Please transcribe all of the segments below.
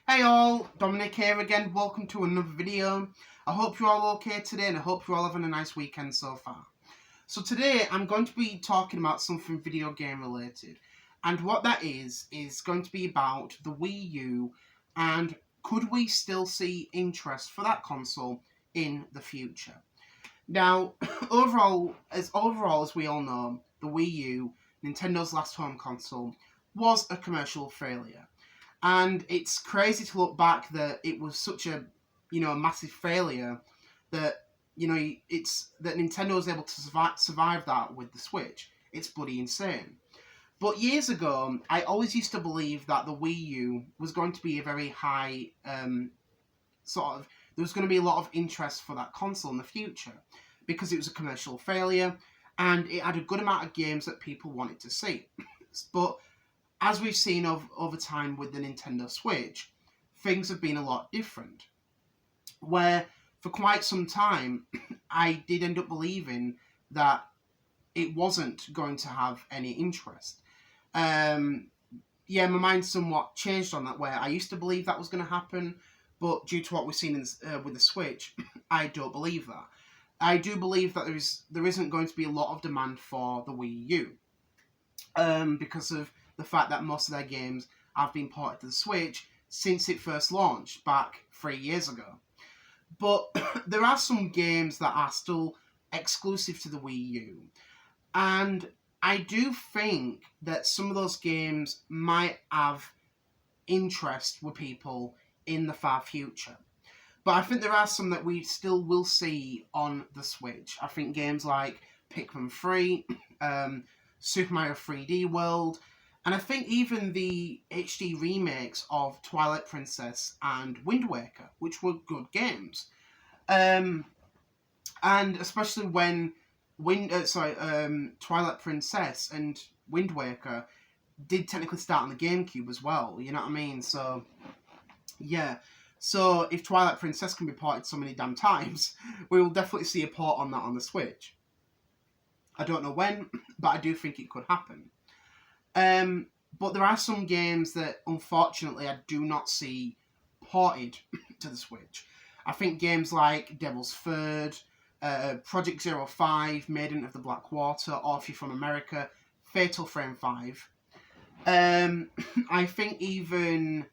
Hey all, Dominic here again, welcome to another video. I hope you're all okay today and I hope you're all having a nice weekend so far. So today I'm going to be talking about something video game related, and what that is going to be about the Wii U and could we still see interest for that console in the future. Now, overall as we all know, the Wii U, Nintendo's last home console, was a commercial failure. And it's crazy to look back that it was such a, a massive failure that, it's that Nintendo was able to survive that with the Switch. It's bloody insane. But years ago, I always used to believe that the Wii U was going to be a very high, there was going to be a lot of interest for that console in the future because it was a commercial failure and it had a good amount of games that people wanted to see. But as we've seen over time with the Nintendo Switch, things have been a lot different. Where for quite some time, I did end up believing that it wasn't going to have any interest. My mind somewhat changed on that, where I used to believe that was going to happen, but due to what we've seen with the Switch, I don't believe that. I do believe that there isn't going to be a lot of demand for the Wii U. Because of the fact that most of their games have been ported to the Switch since it first launched back 3 years ago. But there are some games that are still exclusive to the Wii U. And I do think that some of those games might have interest with people in the far future. But I think there are some that we still will see on the Switch. I think games like Pikmin 3, Super Mario 3D World, and I think even the HD remakes of Twilight Princess and Wind Waker, which were good games. And especially when Twilight Princess and Wind Waker did technically start on the GameCube as well, you know what I mean? So, yeah. So, if Twilight Princess can be ported so many damn times, we will definitely see a port on that on the Switch. I don't know when, but I do think it could happen. But there are some games that, unfortunately, I do not see ported to the Switch. I think games like Devil's Third, Project 05, Maiden of the Black Water, Orphe from America, Fatal Frame 5. I think even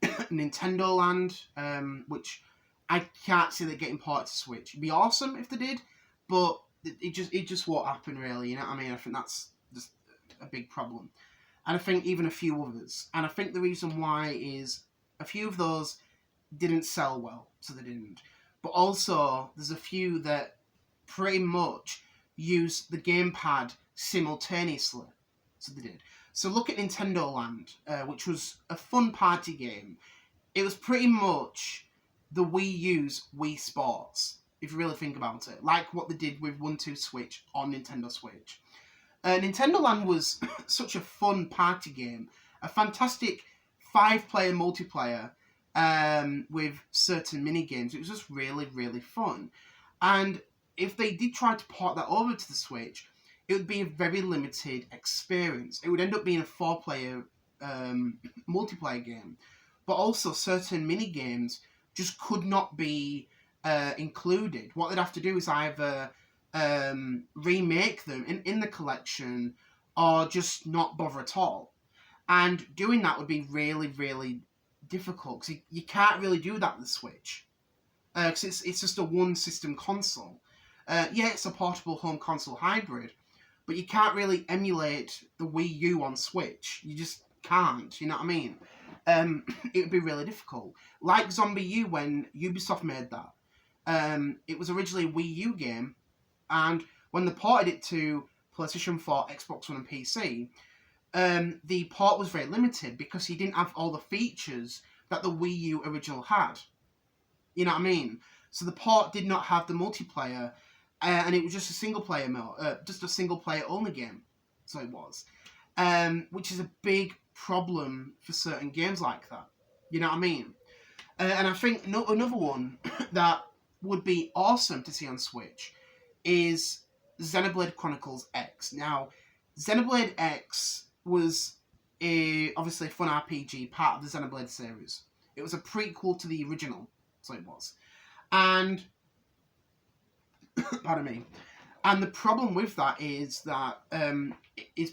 Nintendo Land, which I can't see that getting ported to Switch. It'd be awesome if they did, but it just won't happen really. You know what I mean? I think that's just a big problem. And I think even a few others. And I think the reason why is a few of those didn't sell well, so they didn't. But also, there's a few that pretty much use the gamepad simultaneously, so they did. So look at Nintendo Land, which was a fun party game. It was pretty much the Wii U's Wii Sports, if you really think about it. Like what they did with 1-2 Switch on Nintendo Switch. Nintendo Land was such a fun party game. A fantastic 5-player multiplayer with certain mini-games. It was just really, really fun. And if they did try to port that over to the Switch, it would be a very limited experience. It would end up being a 4-player multiplayer game. But also certain mini-games just could not be included. What they'd have to do is either remake them in the collection or just not bother at all. And doing that would be really, really difficult because you can't really do that with the Switch. Because it's just a one-system console. It's a portable home console hybrid, but you can't really emulate the Wii U on Switch. You just can't, you know what I mean? It would be really difficult. Like Zombie U, when Ubisoft made that. It was originally a Wii U game, and when they ported it to PlayStation 4, Xbox One and PC, the port was very limited because he didn't have all the features that the Wii U original had. You know what I mean? So the port did not have the multiplayer, and it was just a single player only game. So it was, which is a big problem for certain games like that. You know what I mean? And I think another one that would be awesome to see on Switch is Xenoblade Chronicles X. Now, Xenoblade X was obviously a fun RPG, part of the Xenoblade series. It was a prequel to the original, so it was. And, pardon me. And the problem with that is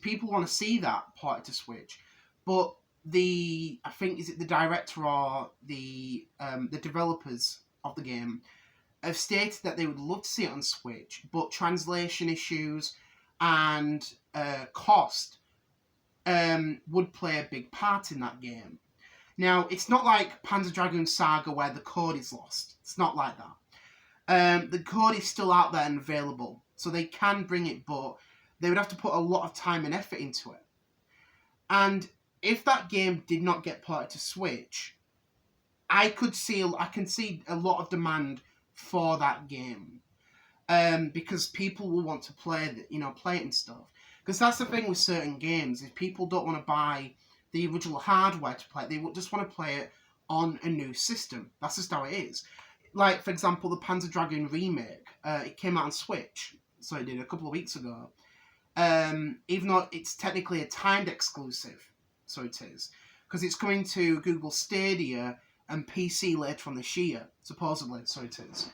people want to see that ported to Switch, but I think is it the director or the developers of the game have stated that they would love to see it on Switch, but translation issues and cost would play a big part in that game. Now, it's not like Panzer Dragoon Saga where the code is lost. It's not like that. The code is still out there and available, so they can bring it, but they would have to put a lot of time and effort into it. And if that game did not get ported to Switch, I can see a lot of demand for that game, because people will want to play it and stuff. Because that's the thing with certain games: if people don't want to buy the original hardware to play it, they just want to play it on a new system. That's just how it is. Like, for example, the Panzer Dragoon Remake. It came out on Switch, so it did a couple of weeks ago. Even though it's technically a timed exclusive, so it is. Because it's coming to Google Stadia and PC later on this year, supposedly, so it is.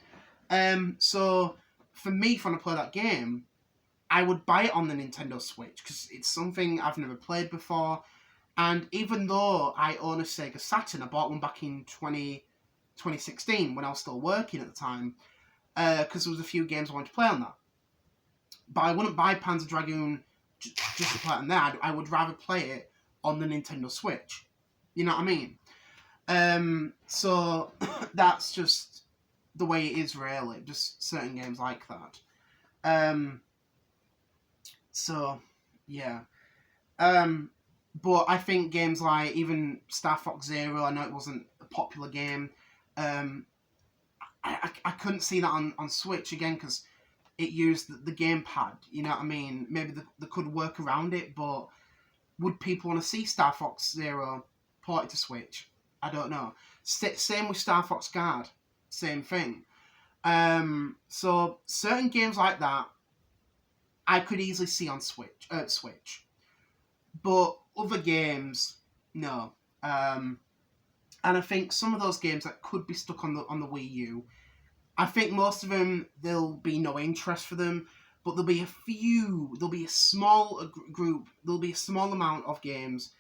So, for me, if I want to play that game, I would buy it on the Nintendo Switch, because it's something I've never played before. And even though I own a Sega Saturn, I bought one back in 2016 when I was still working at the time, because there was a few games I wanted to play on that. But I wouldn't buy Panzer Dragoon just to play it on there. I would rather play it on the Nintendo Switch. You know what I mean? So that's just the way it is, really. Just certain games like that. So, yeah. But I think games like even Star Fox Zero, I know it wasn't a popular game. I couldn't see that on Switch again, because it used the gamepad. You know what I mean? Maybe they could work around it, but would people want to see Star Fox Zero ported to Switch? I don't know. Same with Star Fox Guard. Same thing. So certain games like that, I could easily see on Switch. But other games, no. And I think some of those games that could be stuck on the Wii U, I think most of them, there'll be no interest for them, but there'll be a small group, there'll be a small amount of games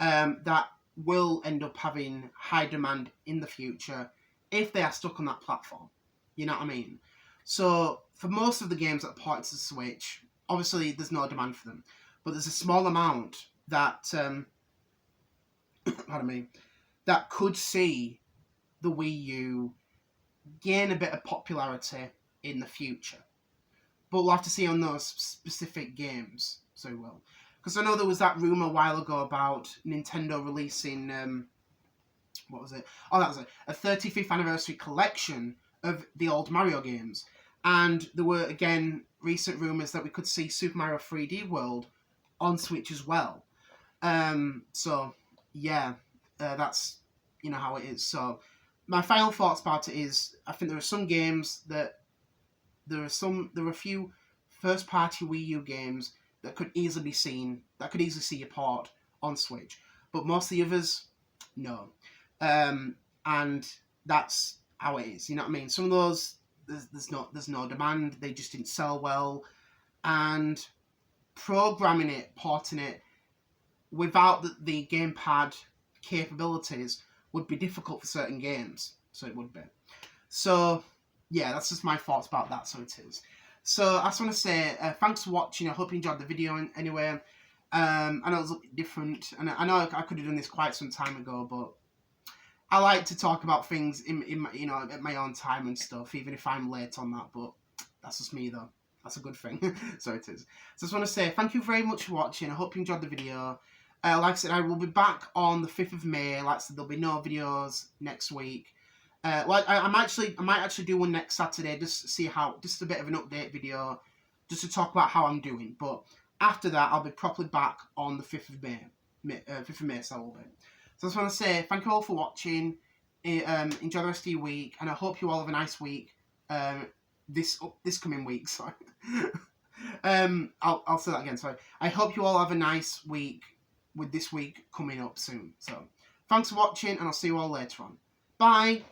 that will end up having high demand in the future if they are stuck on that platform. You know what I mean? So, for most of the games that are ported to the Switch, obviously there's no demand for them, but there's a small amount that, pardon me, that could see the Wii U gain a bit of popularity in the future. But we'll have to see on those specific games, so we will. Because I know there was that rumour a while ago about Nintendo releasing, what was it? Oh, that was it. A 35th anniversary collection of the old Mario games. And there were, again, recent rumours that we could see Super Mario 3D World on Switch as well. So, yeah, that's, how it is. So, my final thoughts about it is, I think there are some games that, there are a few first-party Wii U games that could easily see a port on Switch. But most of the others, no. And that's how it is, you know what I mean? Some of those, there's no demand, they just didn't sell well. And programming it, porting it, without the gamepad capabilities would be difficult for certain games. So it would be. So, yeah, that's just my thoughts about that, so it is. So, I just want to say, thanks for watching. I hope you enjoyed the video anyway. I know it was a bit different, and I know I could have done this quite some time ago, but I like to talk about things in my, at my own time and stuff, even if I'm late on that, but that's just me, though. That's a good thing. So it is. So I just want to say thank you very much for watching. I hope you enjoyed the video. Like I said, I will be back on the 5th of May. Like I said, there'll be no videos next week. I might actually do one next Saturday, just to see just a bit of an update video, just to talk about how I'm doing. But after that, I'll be properly back on the 5th of May. 5th of May, so I will be. So I just want to say thank you all for watching. Enjoy the rest of your week, and I hope you all have a nice week. This coming week, sorry. I'll say that again, sorry. I hope you all have a nice week with this week coming up soon. So thanks for watching, and I'll see you all later on. Bye.